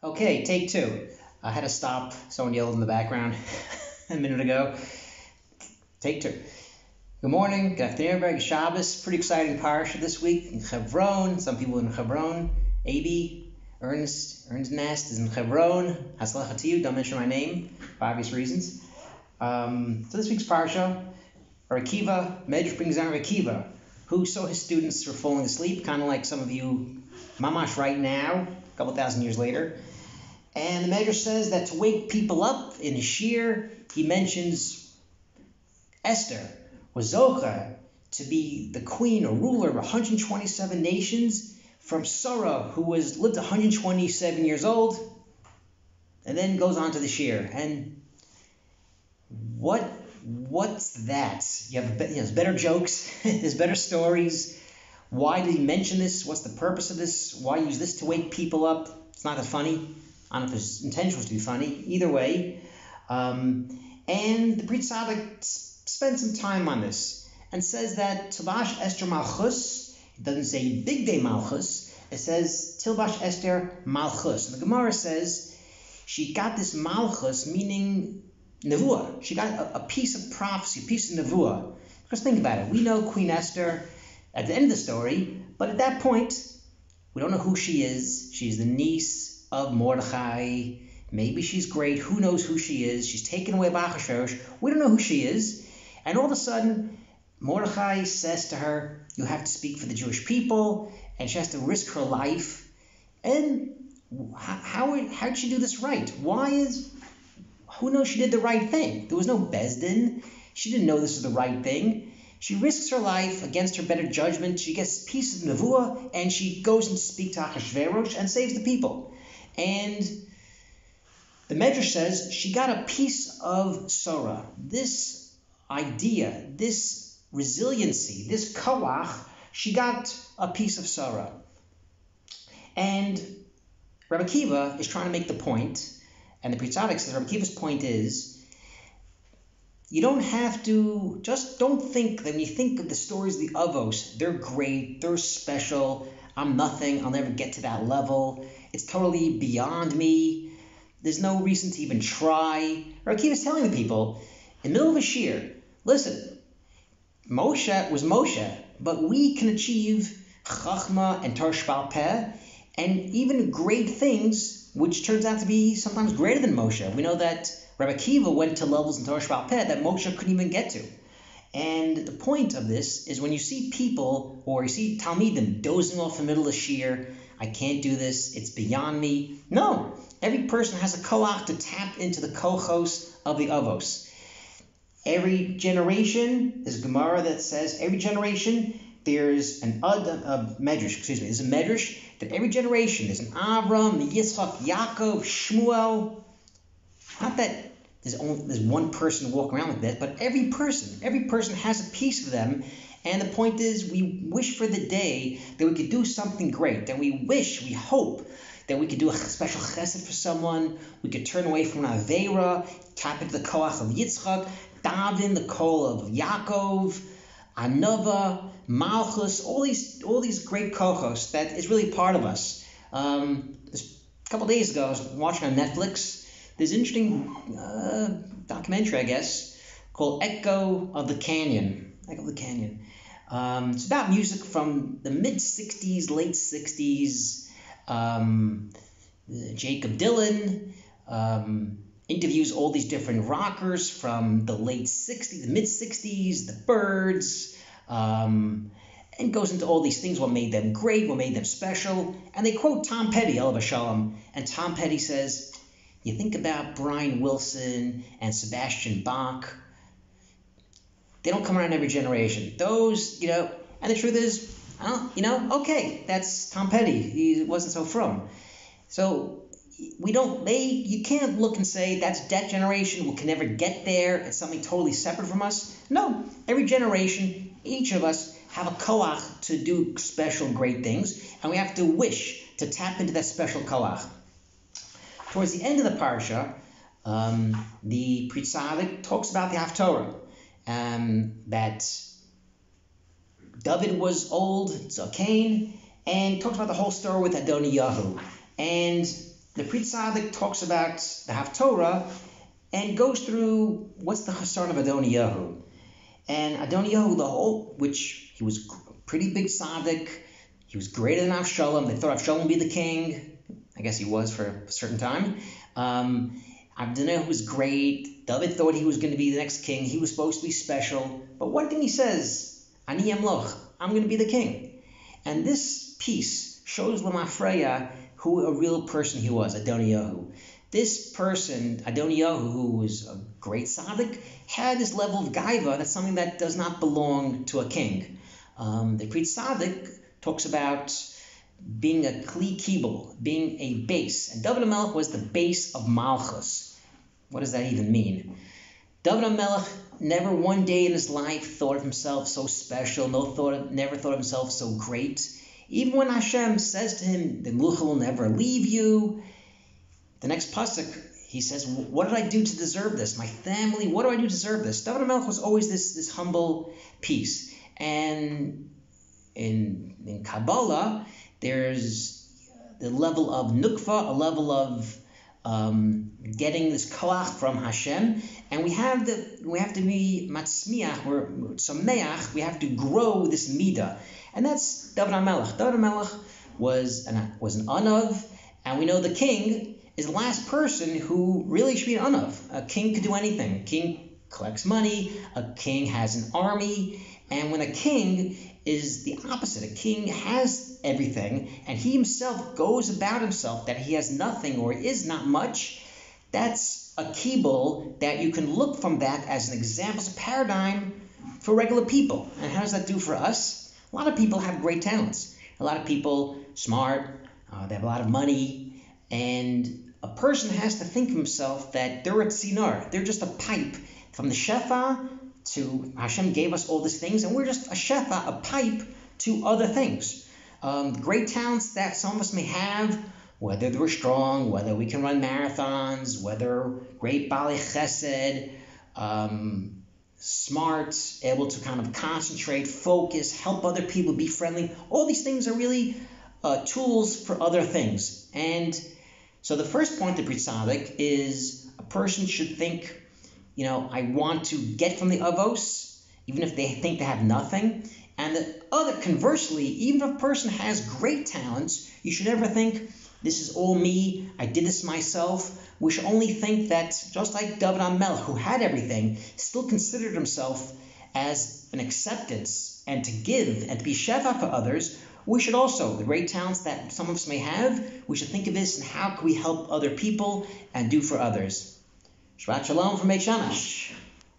Okay, take two. I had to stop. Someone yelled in the background a minute ago. Take two. Good morning, good afternoon, everybody. Shabbos. Pretty exciting parsha this week in Hebron. Some people in Hebron. Abi, Ernest Nest is in Hebron. Haslacha to you. Don't mention my name for obvious reasons. So this week's parsha, Akiva, Medrash brings down Akiva, who saw his students were falling asleep, kind of like some of you, mamash right now, a couple thousand years later. And the Medrash says that to wake people up in his shir, he mentions Esther was Zocha to be the queen or ruler of 127 nations from Sara, who lived 127 years old, and then goes on to the shir. And what's that? You have there's better jokes, there's better stories. Why did he mention this? What's the purpose of this? Why use this to wake people up? It's not that funny. I don't know if his intention was to be funny. Either way. And the Brit Tzaddik spends some time on this and says that Tilbash Esther Malchus, it doesn't say Big Day Malchus, it says Tilbash Esther Malchus. And the Gemara says she got this Malchus, meaning Nevuah. She got a piece of prophecy, a piece of Nevuah. Because think about it. We know Queen Esther at the end of the story, but at that point, we don't know who she is. She's the niece of Mordechai. Maybe she's great. Who knows who she is? She's taken away by Achashverosh. We don't know who she is. And all of a sudden, Mordechai says to her, you have to speak for the Jewish people, and she has to risk her life. And how did she do this right? Who knows she did the right thing? There was no Bezdin. She didn't know this was the right thing. She risks her life against her better judgment. She gets pieces of Nevuah, and she goes and speaks to Achashverosh and saves the people. And the Medrash says she got a piece of Sora. This idea, this resiliency, this koach, she got a piece of Sora. And Rabbi Akiva is trying to make the point, and the Brit Tzaddik says Rabbi Akiva's point is, you don't have to, just don't think that when you think of the stories of the Avos, they're great, they're special, I'm nothing, I'll never get to that level, it's totally beyond me, there's no reason to even try. Rabbi Akiva is telling the people, in the middle of a shir, listen, Moshe was Moshe, but we can achieve Chachma and Torah Sheba'al Peh, and even great things, which turns out to be sometimes greater than Moshe. We know that Rabbi Akiva went to levels in Torah Sheba'al Peh that Moshe couldn't even get to. And the point of this is when you see people, or you see Talmidim dozing off in the middle of shir, I can't do this, it's beyond me. No, every person has a koach to tap into the kochos of the avos. Every generation, there's a Gemara that says every generation there's there's a medrash that every generation there's an Avram, Yitzchak, Yaakov, Shmuel. Not that there's one person walking around like that, but every person has a piece of them. And the point is, we wish for the day that we could do something great, that we hope that we could do a special chesed for someone, we could turn away from an Aveira, tap into the koach of Yitzchak, Davin, the call of Yaakov, Anova, Malchus, all these great kochos that is really part of us. A couple days ago, I was watching on Netflix. There's an interesting documentary, I guess, called Echo of the Canyon. It's about music from the mid-'60s, late '60s. Jacob Dylan interviews all these different rockers from the late '60s, the mid-'60s, the Byrds, and goes into all these things, what made them great, what made them special. And they quote Tom Petty, Alav Shalom, and Tom Petty says, you think about Brian Wilson and Sebastian Bach, they don't come around every generation. Those, and the truth is, okay, that's Tom Petty. He wasn't so frum. So you can't look and say that's that generation, we can never get there, it's something totally separate from us. No, every generation, each of us have a koach to do special, great things, and we have to wish to tap into that special koach. Towards the end of the parsha, the Brit Tzaddik talks about the Haftorah, that David was old, Zakein, and talks about the whole story with Adoniyahu. And the Pri Tzaddik talks about the Haftorah and goes through what's the chasron of Adoniyahu. And Adoniyahu, which he was a pretty big tzaddik, he was greater than Avshalom. They thought Avshalom would be the king. I guess he was for a certain time. Adoniyahu was great. David thought he was going to be the next king. He was supposed to be special. But one thing he says, Ani Emloch, I'm going to be the king. And this piece shows Lamafreya who a real person he was, Adoniyahu. This person, Adoniyahu, who was a great tzaddik, had this level of gaiva. That's something that does not belong to a king. The Pri Tzaddik talks about being a kli kibul, being a base. And David HaMelech was the base of Malchus. What does that even mean? David HaMelech never one day in his life thought of himself so special, never thought of himself so great. Even when Hashem says to him, the Mlucha will never leave you, the next pasuk, he says, what did I do to deserve this? My family, what do I do to deserve this? David HaMelech was always this humble piece. And in Kabbalah, there's the level of nukva, a level of getting this koach from Hashem, and we have to be matzmiach, or tzomeach, we have to grow this midah, and that's David HaMelech. David HaMelech was an anav, and we know the king is the last person who really should be an anav. A king could do anything. A king collects money, a king has an army, and when a king is the opposite, a king has everything, and he himself goes about himself that he has nothing or is not much, that's a kibul that you can look from that as an example, as a paradigm for regular people. And how does that do for us? A lot of people have great talents. A lot of people, smart, they have a lot of money, and a person has to think of himself that they're a tzinar, they're just a pipe from the shefa to Hashem gave us all these things, and we're just a shefa, a pipe to other things. Great talents that some of us may have, whether we're strong, whether we can run marathons, whether great bali chesed, smart, able to kind of concentrate, focus, help other people, be friendly. All these things are really tools for other things. And so the first point of Pri Tzaddik is a person should think, I want to get from the avos, even if they think they have nothing. And the other, conversely, even if a person has great talents, you should never think, this is all me, I did this myself. We should only think that, just like David HaMelech, who had everything, still considered himself as an acceptance and to give and to be shefa for others, we should also, the great talents that some of us may have, we should think of this and how can we help other people and do for others. Shabbat Shalom from Beit Shemesh.